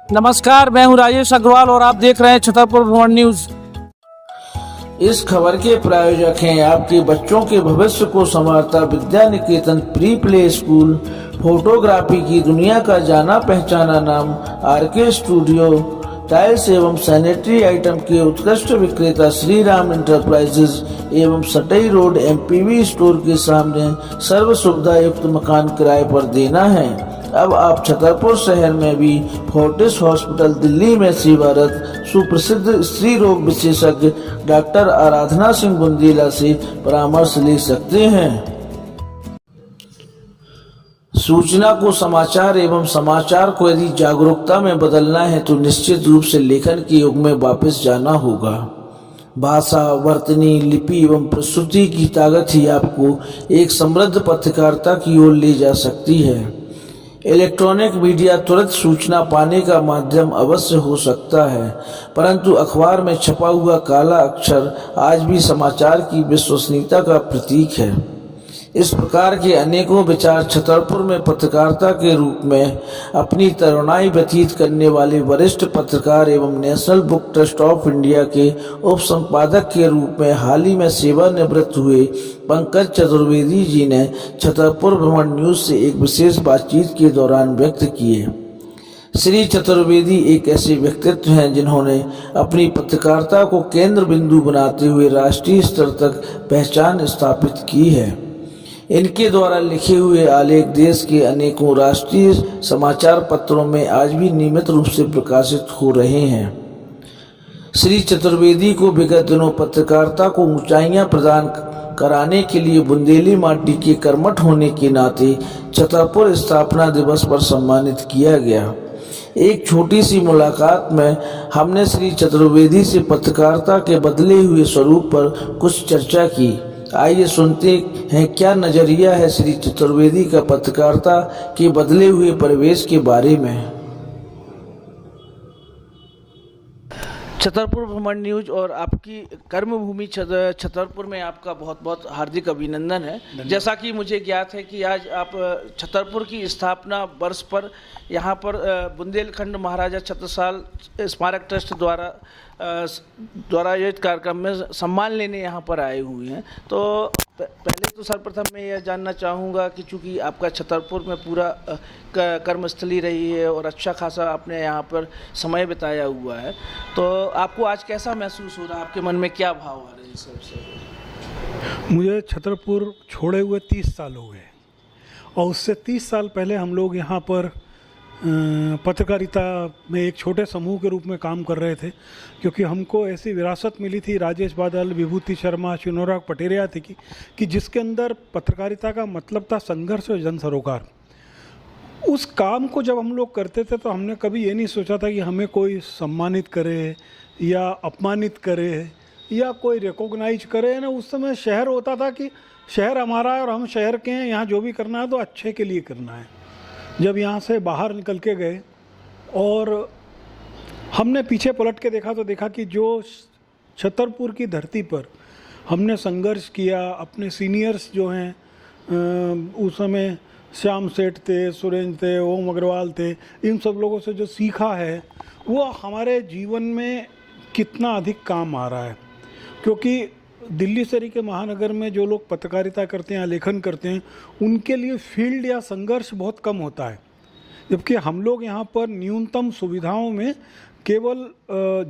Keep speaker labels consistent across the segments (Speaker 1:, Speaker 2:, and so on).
Speaker 1: नमस्कार, मैं हूं राजेश अग्रवाल और आप देख रहे हैं छतरपुर भ्रमण न्यूज।
Speaker 2: इस खबर के प्रायोजक हैं आपके बच्चों के भविष्य को संवारता Vidya Niketan pre play school, photography की दुनिया का जाना पहचाना नाम आरके स्टूडियो, टाइल्स एवं सैनिटरी आइटम के उत्कृष्ट विक्रेता श्री राम इंटरप्राइजेज एवं सटई रोड एमपीवी स्टोर के सामने सर्व सुविधा युक्त मकान किराए पर देना है। अब आप छतरपुर शहर में भी फोर्टिस हॉस्पिटल दिल्ली में सेवारत सुप्रसिद्ध स्त्री रोग विशेषज्ञ डॉक्टर आराधना सिंह बुंदेला से परामर्श ले सकते हैं। सूचना को समाचार एवं समाचार को यदि जागरूकता में बदलना है तो निश्चित रूप से लेखन के युग में वापस जाना होगा। भाषा, वर्तनी, लिपि एवं प्रस्तुति की ताकत ही आपको एक समृद्ध पत्रकारिता की ओर ले जा सकती है। इलेक्ट्रॉनिक मीडिया तुरंत सूचना पाने का माध्यम अवश्य हो सकता है, परंतु अखबार में छपा हुआ काला अक्षर आज भी समाचार की विश्वसनीयता का प्रतीक है। इस प्रकार के अनेकों विचार छतरपुर में पत्रकारिता के रूप में अपनी तरुणाई व्यतीत करने वाले वरिष्ठ पत्रकार एवं national book trust of India के उप संपादक के रूप में हाल ही में सेवानिवृत्त हुए पंकज चतुर्वेदी जी ने छतरपुर भ्रमण न्यूज से एक विशेष बातचीत के दौरान व्यक्त किए। श्री चतुर्वेदी एक ऐसे व्यक्तित्व हैं जिन्होंने अपनी पत्रकारिता को केंद्र बिंदु बनाते हुए राष्ट्रीय स्तर तक पहचान स्थापित की है। इनके द्वारा लिखे हुए आलेख देश के अनेकों राष्ट्रीय समाचार पत्रों में आज भी नियमित रूप से प्रकाशित हो रहे हैं। श्री चतुर्वेदी को विगत दिनों पत्रकारिता को ऊंचाइयां प्रदान कराने के लिए बुंदेली माटी के कर्मठ होने के नाते छतरपुर स्थापना दिवस पर सम्मानित किया गया। एक छोटी सी मुलाकात में हमने श्री चतुर्वेदी से पत्रकारिता के बदले हुए स्वरूप पर कुछ चर्चा की। आइए सुनते हैं क्या नजरिया है श्री चतुर्वेदी का पत्रकारिता के बदले हुए परिवेश के बारे में।
Speaker 1: छतरपुर भ्रमण न्यूज और आपकी कर्मभूमि छतरपुर में आपका बहुत बहुत हार्दिक अभिनंदन है। जैसा कि मुझे ज्ञात है कि आज आप छतरपुर की स्थापना वर्ष पर यहाँ पर बुंदेलखंड महाराजा छत्रसाल स्मारक ट्रस्ट द्वारा आयोजित कार्यक्रम में सम्मान लेने यहाँ पर आए हुए हैं। तो पहले तो सर्वप्रथम मैं यह जानना चाहूँगा कि चूँकि आपका छतरपुर में पूरा कर्मस्थली रही है और अच्छा खासा आपने यहाँ पर समय बिताया हुआ है, तो आपको आज कैसा महसूस हो रहा है? आपके मन में क्या भाव आ रहे हैं सबसे?
Speaker 3: मुझे छतरपुर छोड़े हुए 30 साल हो गए और उससे 30 साल पहले हम लोग यहाँ पर पत्रकारिता में एक छोटे समूह के रूप में काम कर रहे थे, क्योंकि हमको ऐसी विरासत मिली थी राजेश बादल, विभूति शर्मा, चिनोराग पटेरिया थी कि जिसके अंदर पत्रकारिता का मतलब था संघर्ष और जन सरोकार। उस काम को जब हम लोग करते थे तो हमने कभी ये नहीं सोचा था कि हमें कोई सम्मानित करे या अपमानित करे या कोई रिकॉग्नाइज करे ना। उस समय शहर होता था कि शहर हमारा है और हम शहर के हैं, यहाँ जो भी करना है तो अच्छे के लिए करना है। जब यहाँ से बाहर निकल के गए और हमने पीछे पलट के देखा तो देखा कि जो छतरपुर की धरती पर हमने संघर्ष किया, अपने सीनियर्स जो हैं उस समय श्याम सेठ थे, सुरेंद्र थे, ओम अग्रवाल थे, इन सब लोगों से जो सीखा है वो हमारे जीवन में कितना अधिक काम आ रहा है। क्योंकि दिल्ली शहरी के महानगर में जो लोग पत्रकारिता करते हैं, लेखन करते हैं, उनके लिए फील्ड या संघर्ष बहुत कम होता है, जबकि हम लोग यहाँ पर न्यूनतम सुविधाओं में केवल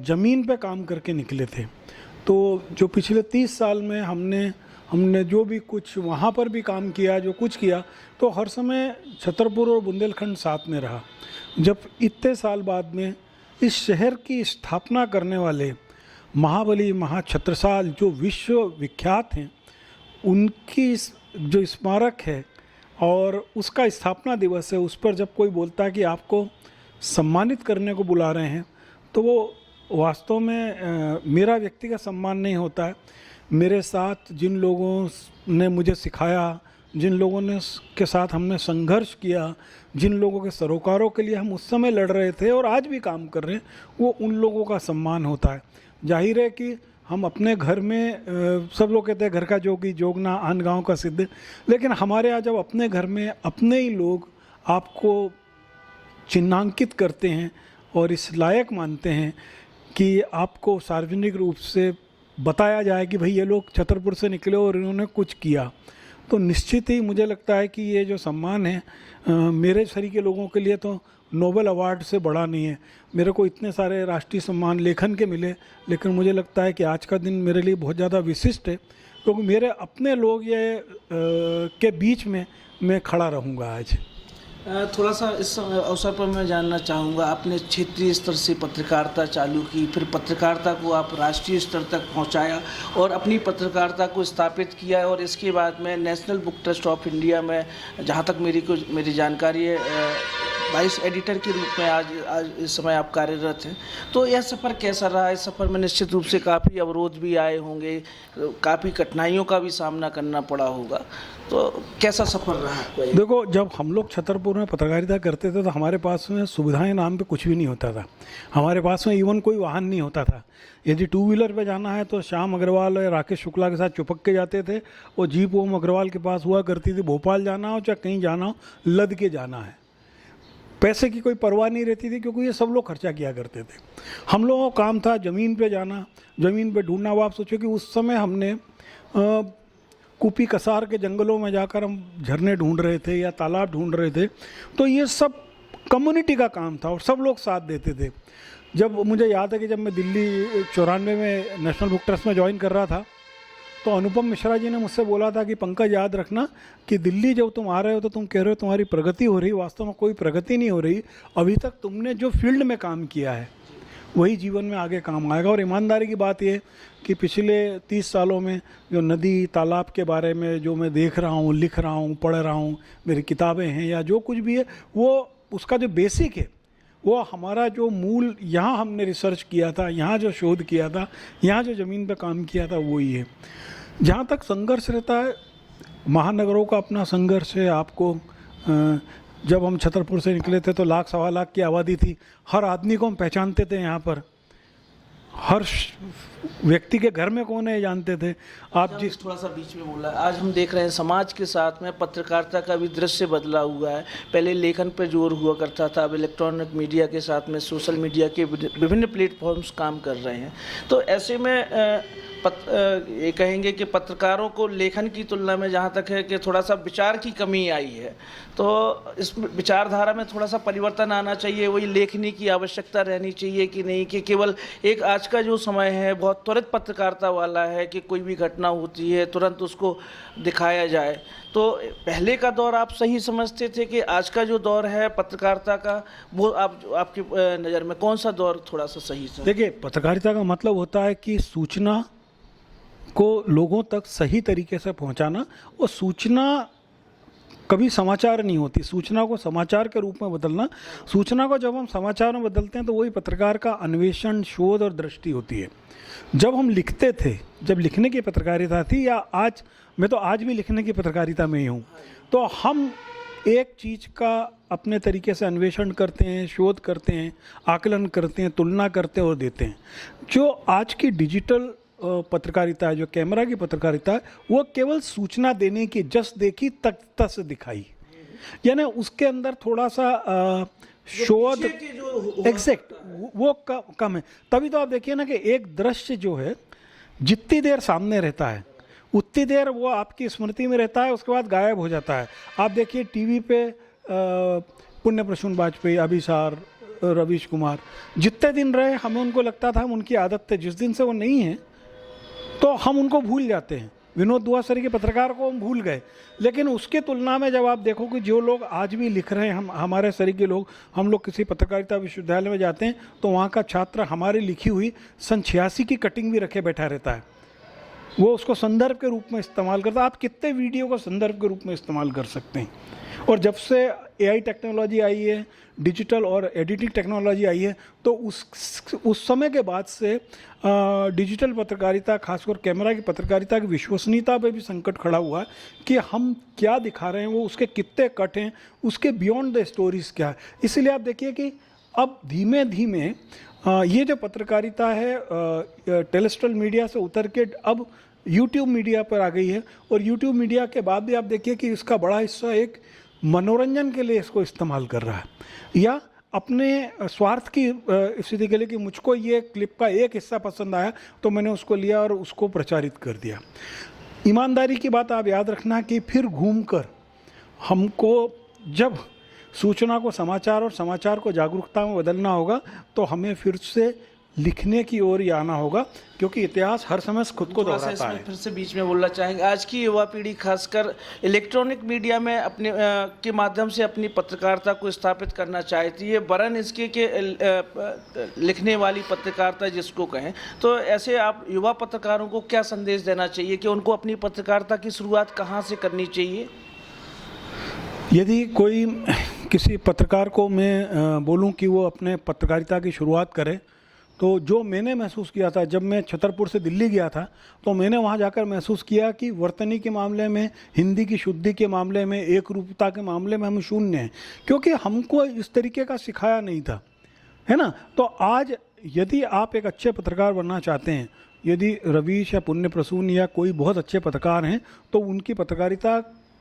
Speaker 3: ज़मीन पे काम करके निकले थे। तो जो पिछले 30 साल में हमने जो भी कुछ वहाँ पर भी काम किया, जो कुछ किया, तो हर समय छतरपुर और बुंदेलखंड साथ में रहा। जब इतने साल बाद में इस शहर की स्थापना करने वाले महाबली महाछत्रसाल जो विश्व विख्यात हैं, उनकी जो स्मारक है और उसका स्थापना दिवस है, उस पर जब कोई बोलता है कि आपको सम्मानित करने को बुला रहे हैं, तो वो वास्तव में मेरा व्यक्तिगत सम्मान नहीं होता है। मेरे साथ जिन लोगों ने मुझे सिखाया, जिन लोगों ने के साथ हमने संघर्ष किया, जिन लोगों के सरोकारों के लिए हम उस समय लड़ रहे थे और आज भी काम कर रहे हैं, वो उन लोगों का सम्मान होता है। जाहिर है कि हम अपने घर में सब लोग कहते हैं घर का जोगी जोगना आन गाँव का सिद्ध, लेकिन हमारे यहाँ जब अपने घर में अपने ही लोग आपको चिन्हांकित करते हैं और इस लायक मानते हैं कि आपको सार्वजनिक रूप से बताया जाए कि भाई ये लोग छतरपुर से निकले और इन्होंने कुछ किया, तो निश्चित ही मुझे लगता है कि ये जो सम्मान है मेरे सरीके लोगों के लिए तो नोबेल अवार्ड से बड़ा नहीं है। मेरे को इतने सारे राष्ट्रीय सम्मान लेखन के मिले, लेकिन मुझे लगता है कि आज का दिन मेरे लिए बहुत ज़्यादा विशिष्ट है, क्योंकि मेरे अपने लोग ये के बीच में मैं खड़ा रहूँगा आज।
Speaker 1: थोड़ा सा इस अवसर पर मैं जानना चाहूँगा, आपने क्षेत्रीय स्तर से पत्रकारिता चालू की, फिर पत्रकारिता को आप राष्ट्रीय स्तर तक पहुँचाया और अपनी पत्रकारिता को स्थापित किया, और इसके बाद में national book trust of India में, जहाँ तक मेरी जानकारी है, वाइस एडिटर के रूप में आज इस समय आप कार्यरत हैं। तो यह सफ़र कैसा रहा? इस सफ़र में निश्चित रूप से काफ़ी अवरोध भी आए होंगे, काफ़ी कठिनाइयों का भी सामना करना पड़ा होगा, तो कैसा सफ़र रहा?
Speaker 3: देखो, जब हम लोग छतरपुर में पत्रकारिता करते थे तो हमारे पास में सुविधाएं नाम पे कुछ भी नहीं होता था। हमारे पास में इवन कोई वाहन नहीं होता था। यदि टू व्हीलर पे जाना है तो श्याम अग्रवाल और राकेश शुक्ला के साथ चुपक के जाते थे, और जीप ओम अग्रवाल के पास हुआ करती थी। भोपाल जाना हो चाहे कहीं जाना हो, लद के जाना है। पैसे की कोई परवाह नहीं रहती थी, क्योंकि ये सब लोग खर्चा किया करते थे। हम लोगों का काम था ज़मीन पे जाना, ज़मीन पे ढूंढना। वो आप सोचो कि उस समय हमने कुपी कसार के जंगलों में जाकर हम झरने ढूंढ रहे थे या तालाब ढूंढ रहे थे, तो ये सब कम्युनिटी का काम था और सब लोग साथ देते थे। जब मुझे याद है कि जब मैं दिल्ली 94 में नेशनल बुक ट्रस्ट में ज्वाइन कर रहा था, तो अनुपम मिश्रा जी ने मुझसे बोला था कि पंकज, याद रखना कि दिल्ली जब तुम आ रहे हो तो तुम कह रहे हो तुम्हारी प्रगति हो रही, वास्तव में कोई प्रगति नहीं हो रही। अभी तक तुमने जो फील्ड में काम किया है वही जीवन में आगे काम आएगा। और ईमानदारी की बात ये कि पिछले 30 सालों में जो नदी तालाब के बारे में जो मैं देख रहा हूँ, लिख रहा हूँ, पढ़ रहा हूँ, मेरी किताबें हैं या जो कुछ भी है, वो उसका जो बेसिक है, वो हमारा जो मूल यहाँ हमने रिसर्च किया था, यहाँ जो शोध किया था, यहाँ जो ज़मीन पे काम किया था, वही है। जहाँ तक संघर्ष रहता है, महानगरों का अपना संघर्ष है। आपको जब हम छतरपुर से निकले थे तो 1 सवा लाख की आबादी थी। हर आदमी को हम पहचानते थे, यहाँ पर हर व्यक्ति के घर में कौन है जानते थे। आप जिस
Speaker 1: थोड़ा सा बीच में बोला, आज हम देख रहे हैं समाज के साथ में पत्रकारिता का भी दृश्य बदला हुआ है। पहले लेखन पर जोर हुआ करता था, अब इलेक्ट्रॉनिक मीडिया के साथ में सोशल मीडिया के विभिन्न प्लेटफॉर्म्स काम कर रहे हैं। तो ऐसे में ये कहेंगे कि पत्रकारों को लेखन की तुलना में जहाँ तक है कि थोड़ा सा विचार की कमी आई है, तो इस विचारधारा में थोड़ा सा परिवर्तन आना चाहिए। वही लेखनी की आवश्यकता रहनी चाहिए कि नहीं, कि केवल एक आज का जो समय है बहुत त्वरित पत्रकारिता वाला है कि कोई भी घटना होती है तुरंत उसको दिखाया जाए। तो पहले का दौर आप सही समझते थे कि आज का जो दौर है पत्रकारिता का, वो आपकी नज़र में कौन सा दौर थोड़ा सा सही है?
Speaker 3: देखिए, पत्रकारिता का मतलब होता है कि सूचना को लोगों तक सही तरीके से पहुंचाना। और सूचना कभी समाचार नहीं होती, सूचना को समाचार के रूप में बदलना। सूचना को जब हम समाचार में बदलते हैं तो वही पत्रकार का अन्वेषण, शोध और दृष्टि होती है। जब हम लिखते थे, जब लिखने की पत्रकारिता थी, या आज मैं तो आज भी लिखने की पत्रकारिता में ही हूँ, तो हम एक चीज़ का अपने तरीके से अन्वेषण करते हैं, शोध करते हैं, आकलन करते हैं, तुलना करते हैं और देते हैं। जो आज की डिजिटल पत्रकारिता है, जो कैमरा की पत्रकारिता है, वो केवल सूचना देने की, जस्ट देखी तक से दिखाई, यानी उसके अंदर थोड़ा सा शोध एग्जैक्ट वो कम है। तभी तो आप देखिए ना कि एक दृश्य जो है जितनी देर सामने रहता है उतनी देर वो आपकी स्मृति में रहता है, उसके बाद गायब हो जाता है। आप देखिए टीवी पे पुण्य प्रसून वाजपेयी, अभिसार, रवीश कुमार जितने दिन रहे, हमें उनको लगता था, हम उनकी आदत थे, जिस दिन से वो नहीं है तो हम उनको भूल जाते हैं। विनोद दुआ सर के पत्रकार को हम भूल गए। लेकिन उसके तुलना में जब आप देखो कि जो लोग आज भी लिख रहे हैं, हमारे सर के लोग, हम लोग किसी पत्रकारिता विश्वविद्यालय में जाते हैं तो वहाँ का छात्र हमारी लिखी हुई सन 86 की कटिंग भी रखे बैठा रहता है, वो उसको संदर्भ के रूप में इस्तेमाल करता है। आप कितने वीडियो को संदर्भ के रूप में इस्तेमाल कर सकते हैं। और जब से AI टेक्नोलॉजी आई है, डिजिटल और एडिटिंग टेक्नोलॉजी आई है, तो उस समय के बाद से डिजिटल पत्रकारिता, खासकर कैमरा की पत्रकारिता की विश्वसनीयता पे भी संकट खड़ा हुआ है कि हम क्या दिखा रहे हैं, वो उसके कितने कट हैं, उसके बियॉन्ड द स्टोरीज क्या है। इसलिए आप देखिए कि अब धीमे धीमे ये जो पत्रकारिता है टेरेस्ट्रियल मीडिया से उतर के अब यूट्यूब मीडिया पर आ गई है। और यूट्यूब मीडिया के बाद भी आप देखिए कि इसका बड़ा हिस्सा एक मनोरंजन के लिए इसको इस्तेमाल कर रहा है, या अपने स्वार्थ की स्थिति के लिए कि मुझको ये क्लिप का एक हिस्सा पसंद आया तो मैंने उसको लिया और उसको प्रचारित कर दिया। ईमानदारी की बात आप याद रखना कि फिर घूमकर हमको जब सूचना को समाचार और समाचार को जागरूकता में बदलना होगा तो हमें फिर से लिखने की ओर ही आना होगा, क्योंकि इतिहास हर समय खुद को
Speaker 1: थोड़ा सा
Speaker 3: दोहराता
Speaker 1: इसमें
Speaker 3: है।
Speaker 1: फिर से बीच में बोलना चाहेंगे, आज की युवा पीढ़ी खासकर इलेक्ट्रॉनिक मीडिया में अपने के माध्यम से अपनी पत्रकारिता को स्थापित करना चाहती है, वरन इसके के लिखने वाली पत्रकारिता जिसको कहें, तो ऐसे आप युवा पत्रकारों को क्या संदेश देना चाहिए कि उनको अपनी पत्रकारिता की शुरुआत कहाँ से करनी चाहिए?
Speaker 3: यदि कोई किसी पत्रकार को मैं बोलूं कि वो अपने पत्रकारिता की शुरुआत करे, तो जो मैंने महसूस किया था जब मैं छतरपुर से दिल्ली गया था, तो मैंने वहाँ जाकर महसूस किया कि वर्तनी के मामले में, हिंदी की शुद्धि के मामले में, एक रूपता के मामले में हम शून्य हैं, क्योंकि हमको इस तरीके का सिखाया नहीं था, है ना। तो आज यदि आप एक अच्छे पत्रकार बनना चाहते हैं, यदि रवीश या पुण्य प्रसून या कोई बहुत अच्छे पत्रकार हैं, तो उनकी पत्रकारिता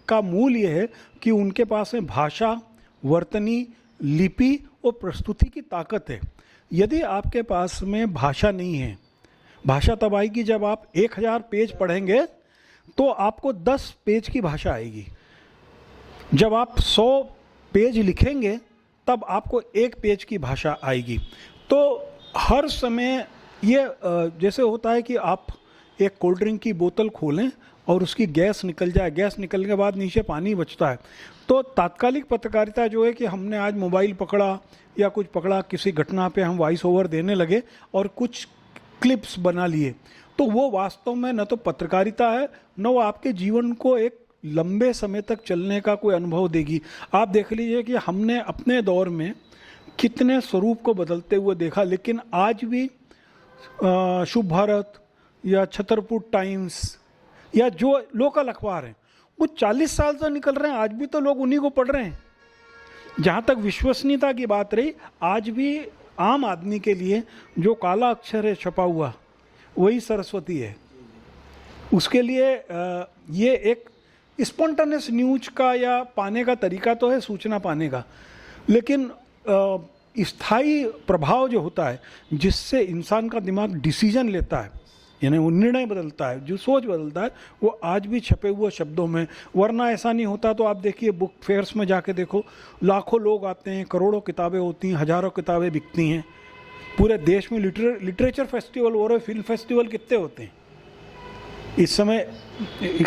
Speaker 3: का मूल ये है कि उनके पास में भाषा, वर्तनी, लिपि और प्रस्तुति की ताकत है। यदि आपके पास में भाषा नहीं है, भाषा तब आएगी जब आप 1000 पेज पढ़ेंगे तो आपको 10 पेज की भाषा आएगी। जब आप 100 पेज लिखेंगे तब आपको 1 पेज की भाषा आएगी। तो हर समय ये जैसे होता है कि आप एक कोल्ड ड्रिंक की बोतल खोलें और उसकी गैस निकल जाए, गैस निकलने के बाद नीचे पानी बचता है। तो तात्कालिक पत्रकारिता जो है कि हमने आज मोबाइल पकड़ा या कुछ पकड़ा, किसी घटना पे हम वॉइस ओवर देने लगे और कुछ क्लिप्स बना लिए, तो वो वास्तव में न तो पत्रकारिता है, न वो आपके जीवन को एक लंबे समय तक चलने का कोई अनुभव देगी। आप देख लीजिए कि हमने अपने दौर में कितने स्वरूप को बदलते हुए देखा, लेकिन आज भी शुभ भारत या छतरपुर टाइम्स या जो लोकल अखबार हैं वो 40 साल से निकल रहे हैं, आज भी तो लोग उन्हीं को पढ़ रहे हैं। जहाँ तक विश्वसनीयता की बात रही, आज भी आम आदमी के लिए जो काला अक्षर है छपा हुआ वही सरस्वती है। उसके लिए ये एक स्पॉन्टेनियस न्यूज का या पाने का तरीका तो है सूचना पाने का, लेकिन स्थायी प्रभाव जो होता है जिससे इंसान का दिमाग डिसीजन लेता है, यानी वो निर्णय बदलता है, जो सोच बदलता है, वो आज भी छपे हुए शब्दों में। वरना ऐसा नहीं होता तो आप देखिए बुक फेयर्स में जाके देखो, लाखों लोग आते हैं, करोड़ों किताबें होती हैं, हज़ारों किताबें बिकती हैं। पूरे देश में लिटरेचर फेस्टिवल हो रहे, फिल्म फेस्टिवल कितने होते हैं इस समय।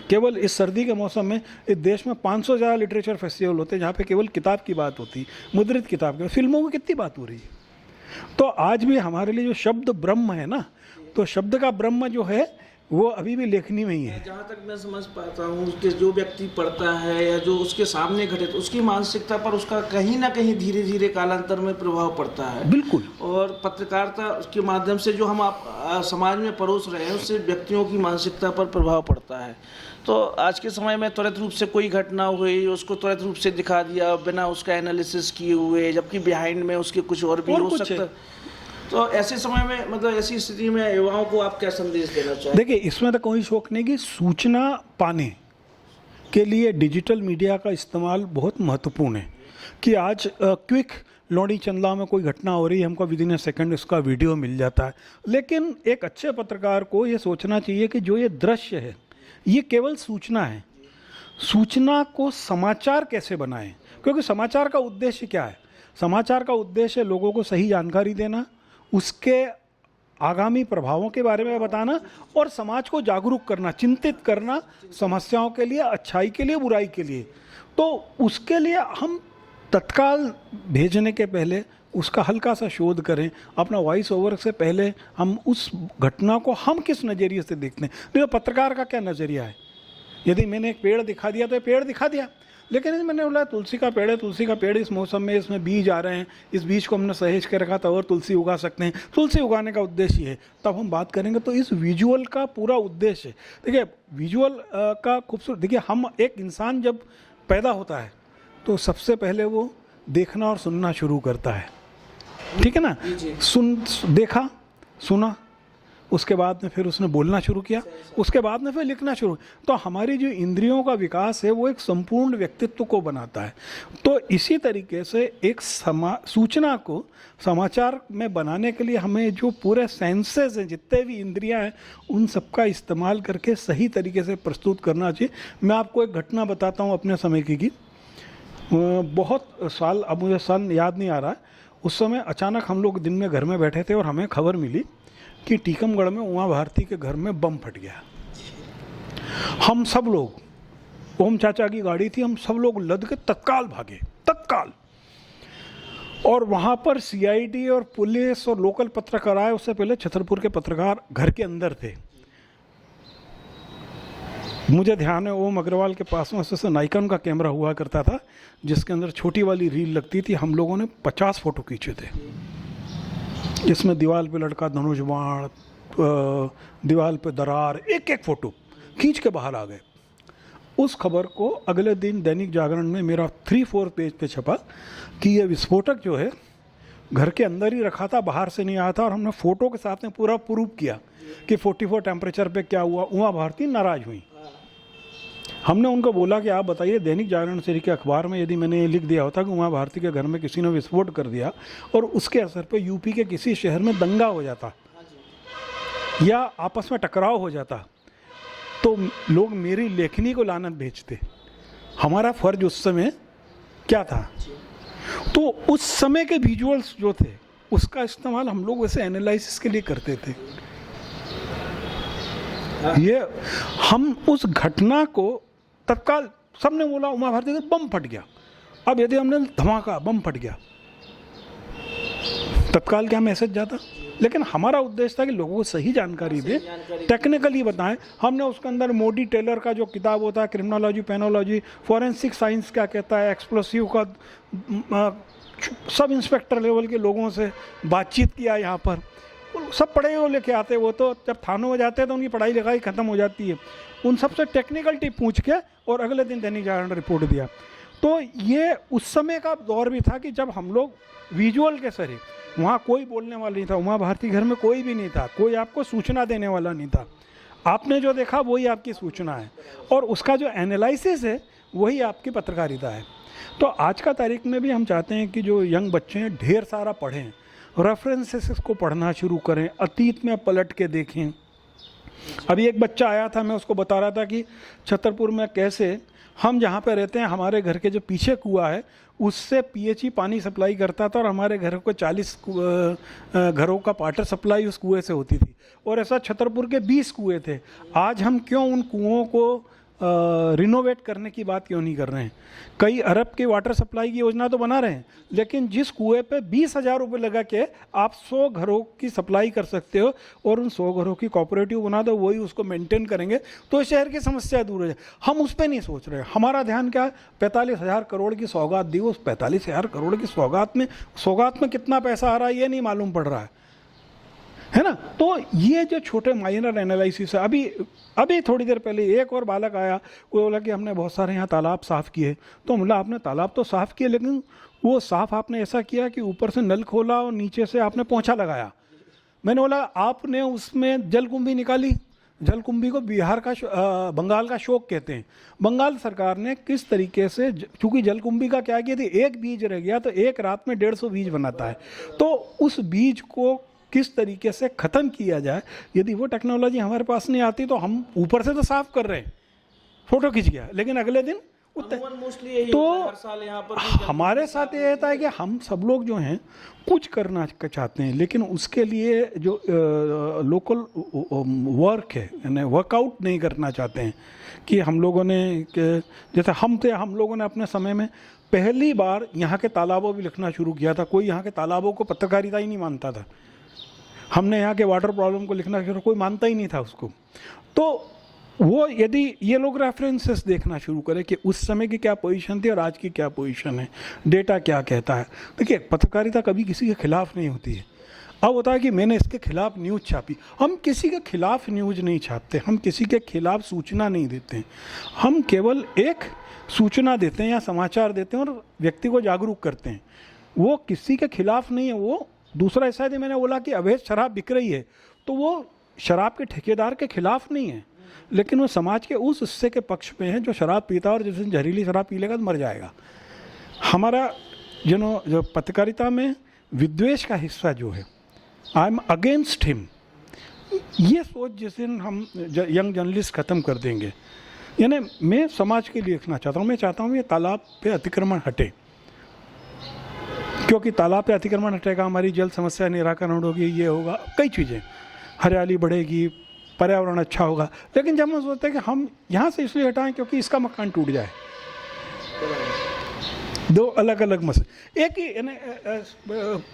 Speaker 3: केवल इस सर्दी के मौसम में इस देश में 500 ज़्यादा लिटरेचर फेस्टिवल होते हैं जहाँ पे केवल किताब की बात होती है, मुद्रित किताब की। फिल्मों की कितनी बात हो रही है। तो आज भी हमारे लिए जो शब्द ब्रह्म है ना, तो शब्द का ब्रह्म जो है वो अभी भी लेखनी में ही है।
Speaker 1: जहाँ तक मैं समझ पाता हूँ कि जो व्यक्ति पढ़ता है या जो उसके सामने घटित, उसकी मानसिकता पर उसका कहीं ना कहीं धीरे धीरे कालांतर में प्रभाव पड़ता है।
Speaker 3: बिल्कुल।
Speaker 1: और पत्रकारिता के माध्यम से जो हम आप समाज में परोस रहे हैं उससे व्यक्तियों की मानसिकता पर प्रभाव पड़ता है। तो आज के समय में त्वरित रूप से कोई घटना हुई, उसको त्वरित रूप से दिखा दिया बिना उसका एनालिसिस किए हुए, जबकि बिहाइंड में उसके कुछ और भी हो सकता है। तो ऐसे समय में, मतलब ऐसी स्थिति में युवाओं को आप क्या संदेश देना चाहेंगे?
Speaker 3: देखिए, इसमें तो कोई शौक नहीं कि सूचना पाने के लिए डिजिटल मीडिया का इस्तेमाल बहुत महत्वपूर्ण है। कि आज क्विक लौड़ी चंदला में कोई घटना हो रही है, हमको विदिन ए सेकंड उसका वीडियो मिल जाता है। लेकिन एक अच्छे पत्रकार को ये सोचना चाहिए कि जो ये दृश्य है ये केवल सूचना है, सूचना को समाचार कैसे बनाएं। क्योंकि समाचार का उद्देश्य क्या है? समाचार का उद्देश्य लोगों को सही जानकारी देना, उसके आगामी प्रभावों के बारे में बताना और समाज को जागरूक करना, चिंतित करना, समस्याओं के लिए, अच्छाई के लिए, बुराई के लिए। तो उसके लिए हम तत्काल भेजने के पहले उसका हल्का सा शोध करें। अपना वॉइस ओवर से पहले हम उस घटना को हम किस नज़रिए से देखते हैं। देखो, पत्रकार का क्या नज़रिया है। यदि मैंने एक पेड़ दिखा दिया तो ये पेड़ दिखा दिया, लेकिन मैंने बोला तुलसी का पेड़ है, तुलसी का पेड़ इस मौसम में इसमें बीज आ रहे हैं, इस बीज को हमने सहेज के रखा था और तुलसी उगा सकते हैं। तुलसी उगाने का उद्देश्य है, तब हम बात करेंगे। तो इस विजुअल का पूरा उद्देश्य, देखिए विजुअल का खूबसूरत, देखिए हम एक इंसान जब पैदा होता है तो सबसे पहले वो देखना और सुनना शुरू करता है, ठीक है ना। देखा, सुना, उसके बाद में फिर उसने बोलना शुरू किया, उसके बाद में फिर लिखना शुरू। तो हमारी जो इंद्रियों का विकास है वो एक संपूर्ण व्यक्तित्व को बनाता है। तो इसी तरीके से एक सूचना को समाचार में बनाने के लिए हमें जो पूरे सेंसेस हैं, जितने भी इंद्रियां हैं, उन सबका इस्तेमाल करके सही तरीके से प्रस्तुत करना चाहिए। मैं आपको एक घटना बताता हूँ अपने समय की। बहुत साल, अब मुझे सन याद नहीं आ रहा है, उस समय अचानक हम लोग दिन में घर में बैठे थे और हमें खबर मिली कि टीकमगढ़ में उमा भारती के घर में बम फट गया। हम सब लोग, ओम चाचा की गाड़ी थी, हम सब लोग लद के तत्काल भागे, तत्काल। और वहाँ पर सीआईडी और पुलिस और लोकल पत्रकार आए। उससे पहले छतरपुर के पत्रकार घर के अंदर थे। मुझे ध्यान है ओम अग्रवाल के पास में ऐसे नाइकॉन का कैमरा हुआ करता था जिसके अंदर छोटी वाली रील लगती थी। हम लोगों ने 50 फोटो खींचे थे, जिसमें दीवार पे लड़का धनुष बाण, दीवार पे दरार, एक एक फोटो खींच के बाहर आ गए। उस खबर को अगले दिन दैनिक जागरण में मेरा 3-4 पेज पे छपा कि ये विस्फोटक जो है घर के अंदर ही रखा था, बाहर से नहीं आया था। और हमने फोटो के साथ में पूरा प्रूफ किया कि 44 टेम्परेचर पे क्या हुआ। उमा भारती नाराज हुई। हमने उनको बोला कि आप बताइए, दैनिक जागरण से के अखबार में यदि मैंने लिख दिया होता कि उमा भारती के घर में किसी ने विस्फोट कर दिया और उसके असर पे यूपी के किसी शहर में दंगा हो जाता या आपस में टकराव हो जाता, तो लोग मेरी लेखनी को लानत भेजते। हमारा फर्ज उस समय क्या था? तो उस समय के विजुअल्स जो थे उसका इस्तेमाल हम लोग वैसे एनालिसिस के लिए करते थे। ये हम उस घटना को तत्काल, सबने बोला उमा भारती का बम फट गया। अब यदि हमने धमाका बम फट गया, तत्काल क्या मैसेज जाता? लेकिन हमारा उद्देश्य था कि लोगों को सही जानकारी दे, टेक्निकली बताएं। हमने उसके अंदर मोडी टेलर का जो किताब होता है, क्रिमिनोलॉजी, पेनोलॉजी, फॉरेंसिक साइंस क्या कहता है, एक्सप्लोसिव का, सब इंस्पेक्टर लेवल के लोगों से बातचीत किया। यहाँ पर सब पढ़े हुए लेके आते, वो तो जब थानों में जाते हैं तो उनकी पढ़ाई लिखाई खत्म हो जाती है। उन सबसे टेक्निकल टिप पूछ के और अगले दिन दैनिक जागरण रिपोर्ट दिया। तो ये उस समय का दौर भी था कि जब हम लोग विजुअल के सरे, वहाँ कोई बोलने वाला नहीं था, उमा भारती घर में कोई भी नहीं था, कोई आपको सूचना देने वाला नहीं था। आपने जो देखा वही आपकी सूचना है और उसका जो एनालिसिस है वही आपकी पत्रकारिता है। तो आज का तारीख में भी हम चाहते हैं कि जो यंग बच्चे हैं ढेर सारा पढ़ें, रेफरेंसेस को पढ़ना शुरू करें, अतीत में पलट के देखें। अभी एक बच्चा आया था, मैं उसको बता रहा था कि छतरपुर में कैसे हम जहाँ पे रहते हैं, हमारे घर के जो पीछे कुआं है उससे पीएचई पानी सप्लाई करता था और हमारे घर को 40 घरों का वाटर सप्लाई उस कुएं से होती थी। और ऐसा छतरपुर के 20 कुएं थे। आज हम क्यों उन कुओं को रिनोवेट करने की बात क्यों नहीं कर रहे हैं? कई अरब की वाटर सप्लाई की योजना तो बना रहे हैं, लेकिन जिस कुएं पे 20,000 रुपये लगा के आप 100 घरों की सप्लाई कर सकते हो और उन 100 घरों की कोऑपरेटिव बना दो, वही उसको मेंटेन करेंगे तो शहर की समस्या दूर हो जाए। हम उस पर नहीं सोच रहे। हमारा ध्यान क्या है? 45,000 करोड़ की सौगात दी, उस 45,000 करोड़ की सौगात में कितना पैसा आ रहा है ये नहीं मालूम पड़ रहा है ना। तो ये जो छोटे माइनर एनालिसिस है। अभी थोड़ी देर पहले एक और बालक आया, वो बोला कि हमने बहुत सारे यहाँ तालाब साफ़ किए। तो बोला आपने तालाब तो साफ़ किए, लेकिन वो साफ़ आपने ऐसा किया कि ऊपर से नल खोला और नीचे से आपने पोंछा लगाया। मैंने बोला आपने उसमें जलकुंभी निकाली। जलकुंभी को बंगाल का शोक कहते हैं। बंगाल सरकार ने किस तरीके से, चूँकि जलकुंभी का क्या किया थी, एक बीज रह गया तो एक रात में 150 बीज बनाता है। तो उस बीज को किस तरीके से ख़त्म किया जाए, यदि वो टेक्नोलॉजी हमारे पास नहीं आती तो हम ऊपर से तो साफ कर रहे हैं, फ़ोटो खींच गया, लेकिन अगले दिन तो हमारे साथ ये रहता है कि हम सब लोग जो हैं कुछ करना चाहते हैं, लेकिन उसके लिए जो लोकल वर्क है, यानी वर्कआउट नहीं करना चाहते हैं। कि हम लोगों ने, जैसे हम लोगों ने अपने समय में पहली बार यहाँ के तालाबों भी लिखना शुरू किया था। कोई यहाँ के तालाबों को पत्रकारिता ही नहीं मानता था। हमने यहाँ के वाटर प्रॉब्लम को लिखना शुरू, कोई मानता ही नहीं था उसको। तो वो यदि ये लोग रेफरेंसेस देखना शुरू करें कि उस समय की क्या पोजीशन थी और आज की क्या पोजीशन है, डेटा क्या कहता है। देखिए, पत्रकारिता कभी किसी के खिलाफ नहीं होती है। अब होता है कि मैंने इसके खिलाफ न्यूज़ छापी। हम किसी के खिलाफ न्यूज़ नहीं छापते, हम किसी के खिलाफ सूचना नहीं देते। हम केवल एक सूचना देते हैं या समाचार देते हैं और व्यक्ति को जागरूक करते हैं। वो किसी के खिलाफ नहीं है। वो दूसरा ऐसा है, मैंने बोला कि अवैध शराब बिक रही है तो वो शराब के ठेकेदार के खिलाफ नहीं है, लेकिन वो समाज के उस हिस्से के पक्ष में है जो शराब पीता है और जिस दिन जहरीली शराब पी लेगा तो मर जाएगा। हमारा जो पत्रकारिता में विद्वेष का हिस्सा जो है, आई एम अगेंस्ट हिम, ये सोच जिस दिन हम यंग जर्नलिस्ट ख़त्म कर देंगे, यानी मैं समाज के लिए लिखना चाहता हूँ, मैं चाहता हूँ ये तालाब पे अतिक्रमण हटे, क्योंकि तालाब पे अतिक्रमण हटेगा हमारी जल समस्या निराकरण होगी, ये होगा, कई चीज़ें, हरियाली बढ़ेगी, पर्यावरण अच्छा होगा। लेकिन जब हम सोचते हैं कि हम यहाँ से इसलिए हटाएं क्योंकि इसका मकान टूट जाए, दो अलग अलग मसले, एक ही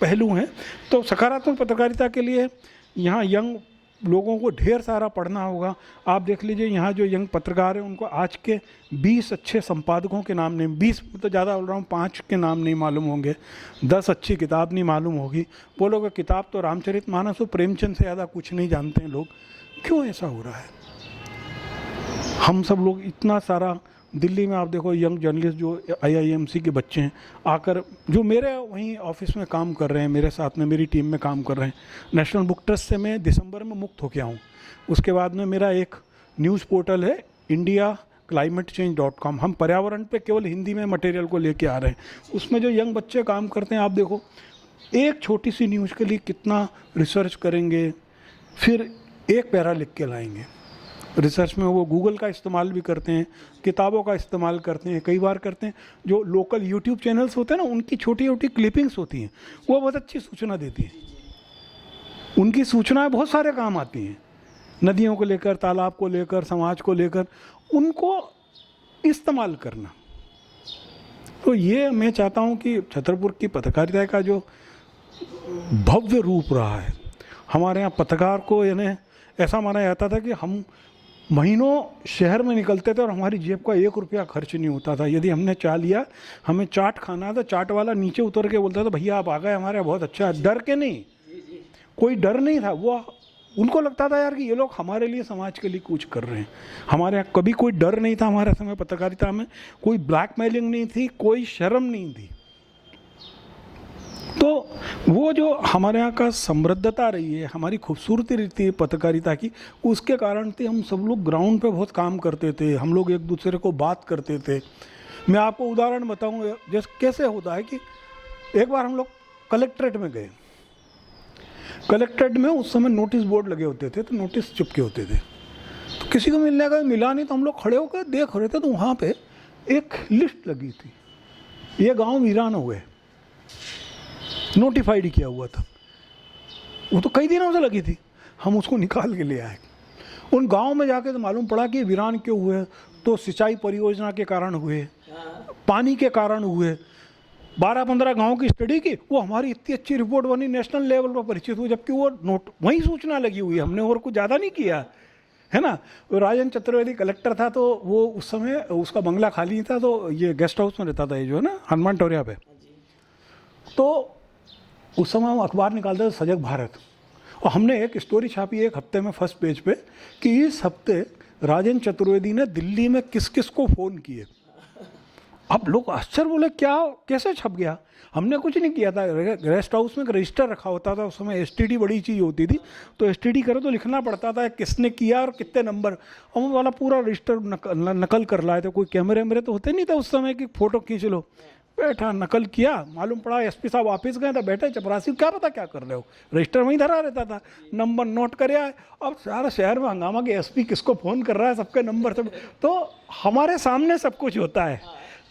Speaker 3: पहलू हैं। तो सकारात्मक पत्रकारिता के लिए यहाँ यंग लोगों को ढेर सारा पढ़ना होगा। आप देख लीजिए यहाँ जो यंग पत्रकार हैं उनको आज के 20 अच्छे संपादकों के नाम नहीं, 20 तो ज़्यादा बोल रहा हूँ, 5 के नाम नहीं मालूम होंगे, 10 अच्छी किताब नहीं मालूम होगी। बोलोगे किताब तो रामचरितमानस और प्रेमचंद से ज़्यादा कुछ नहीं जानते हैं लोग। क्यों ऐसा हो रहा है? हम सब लोग इतना सारा, दिल्ली में आप देखो यंग जर्नलिस्ट जो IIMC के बच्चे हैं आकर, जो मेरे वहीं ऑफिस में काम कर रहे हैं, मेरे साथ में मेरी टीम में काम कर रहे हैं। नेशनल बुक ट्रस्ट से मैं दिसंबर में मुक्त होके आऊँ। उसके बाद में मेरा एक न्यूज़ पोर्टल है indiaclimatechange.com, हम पर्यावरण पे केवल हिंदी में मटेरियल को लेके आ रहे हैं। उसमें जो यंग बच्चे काम करते हैं, आप देखो एक छोटी सी न्यूज़ के लिए कितना रिसर्च करेंगे, फिर एक पैरा लिख के लाएंगे। रिसर्च में वो गूगल का इस्तेमाल भी करते हैं, किताबों का इस्तेमाल करते हैं, कई बार करते हैं। जो लोकल यूट्यूब चैनल्स होते हैं ना, उनकी छोटी छोटी क्लिपिंग्स होती हैं, वो बहुत अच्छी सूचना देती हैं। उनकी सूचनाएं बहुत सारे काम आती हैं, नदियों को लेकर, तालाब को लेकर, समाज को लेकर, उनको इस्तेमाल करना। तो ये मैं चाहता हूँ कि छतरपुर की पत्रकारिता का जो भव्य रूप रहा है, हमारे यहाँ पत्रकार को यानी ऐसा माना जाता था कि हम महीनों शहर में निकलते थे और हमारी जेब का 1 रुपया खर्च नहीं होता था। यदि हमने चाह लिया, हमें चाट खाना था, चाट वाला नीचे उतर के बोलता था भैया आप आ गए, हमारे यहाँ बहुत अच्छा है, डर के नहीं, कोई डर नहीं था। वो उनको लगता था यार कि ये लोग हमारे लिए, समाज के लिए कुछ कर रहे हैं। हमारे यहाँ कभी कोई डर नहीं था, हमारे समय पत्रकारिता में कोई ब्लैकमेलिंग नहीं थी, कोई शर्म नहीं थी। तो वो जो हमारे यहाँ का समृद्धता रही है, हमारी खूबसूरती रहती है पत्रकारिता की, उसके कारण थे हम सब लोग ग्राउंड पे बहुत काम करते थे, हम लोग एक दूसरे को बात करते थे। मैं आपको उदाहरण बताऊँ जैसे कैसे होता है कि एक बार हम लोग कलेक्ट्रेट में गए। कलेक्ट्रेट में उस समय नोटिस बोर्ड लगे होते थे, तो नोटिस चिपके होते थे। तो किसी को मिलने का मिला नहीं, तो हम लोग खड़े होकर देख रहे थे, तो वहाँ पे एक लिस्ट लगी थी, ये गाँव वीरान हुए, नोटिफाइड किया हुआ था। वो तो कई दिनों से लगी थी। हम उसको निकाल के ले आए। उन गांव में जाके तो मालूम पड़ा कि वीरान क्यों हुए, तो सिंचाई परियोजना के कारण हुए, पानी के कारण हुए। 12-15 गांव की स्टडी की, वो हमारी इतनी अच्छी रिपोर्ट बनी, नेशनल लेवल पर परिचित हुई, जबकि वो नोट वही सूचना लगी हुई है, हमने और कुछ ज़्यादा नहीं किया है ना। राजन चतुर्वेदी कलेक्टर था, तो वो उस समय उसका बंगला खाली था, तो ये गेस्ट हाउस में रहता था, ये जो है ना हनुमान टोरिया पे। तो उस समय हम अखबार निकालते थे सजग भारत, और हमने एक स्टोरी छापी एक हफ्ते में फर्स्ट पेज पे कि इस हफ्ते राजन चतुर्वेदी ने दिल्ली में किस किस को फ़ोन किए। अब लोग आश्चर्य बोले क्या, कैसे छप गया? हमने कुछ नहीं किया था। गेस्ट हाउस में एक रजिस्टर रखा होता था, उस समय STD बड़ी चीज़ होती थी, तो STD करो तो लिखना पड़ता था किसने किया और कितने नंबर। हम वाला पूरा रजिस्टर नकल कर लाए थे। कोई कैमरे मेरे तो होते नहीं था उस समय कि फ़ोटो खींच लो। बैठा नकल किया, मालूम पड़ा SP साहब वापस गए, तो बैठे चपरासी क्या पता क्या कर रहे हो, रजिस्टर वहीं धरा रहता था, नंबर नोट कर आए। अब सारा शहर में हंगामा कि SP किसको फ़ोन कर रहा है, सबके नंबर सब। तो हमारे सामने सब कुछ होता है,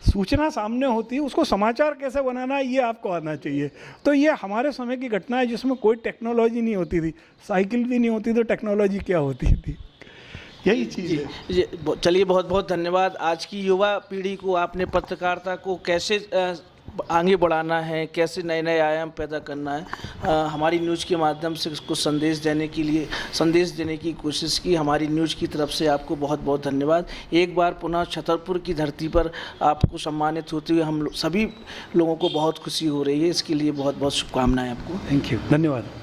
Speaker 3: सूचना सामने होती है, उसको समाचार कैसे बनाना है ये आपको आना चाहिए। तो ये हमारे समय की घटना है जिसमें कोई टेक्नोलॉजी नहीं होती थी, साइकिल भी नहीं होती, तो टेक्नोलॉजी क्या होती थी, यही चीज़ है।
Speaker 1: चलिए बहुत बहुत धन्यवाद। आज की युवा पीढ़ी को आपने पत्रकारिता को कैसे आगे बढ़ाना है, कैसे नए नए आयाम पैदा करना है, हमारी न्यूज़ के माध्यम से उसको संदेश देने की कोशिश की। हमारी न्यूज़ की तरफ से आपको बहुत बहुत धन्यवाद। एक बार पुनः छतरपुर की धरती पर आपको सम्मानित होते हुए हम सभी लोगों को बहुत खुशी हो रही है, इसके लिए बहुत बहुत शुभकामनाएं आपको।
Speaker 3: थैंक यू, धन्यवाद।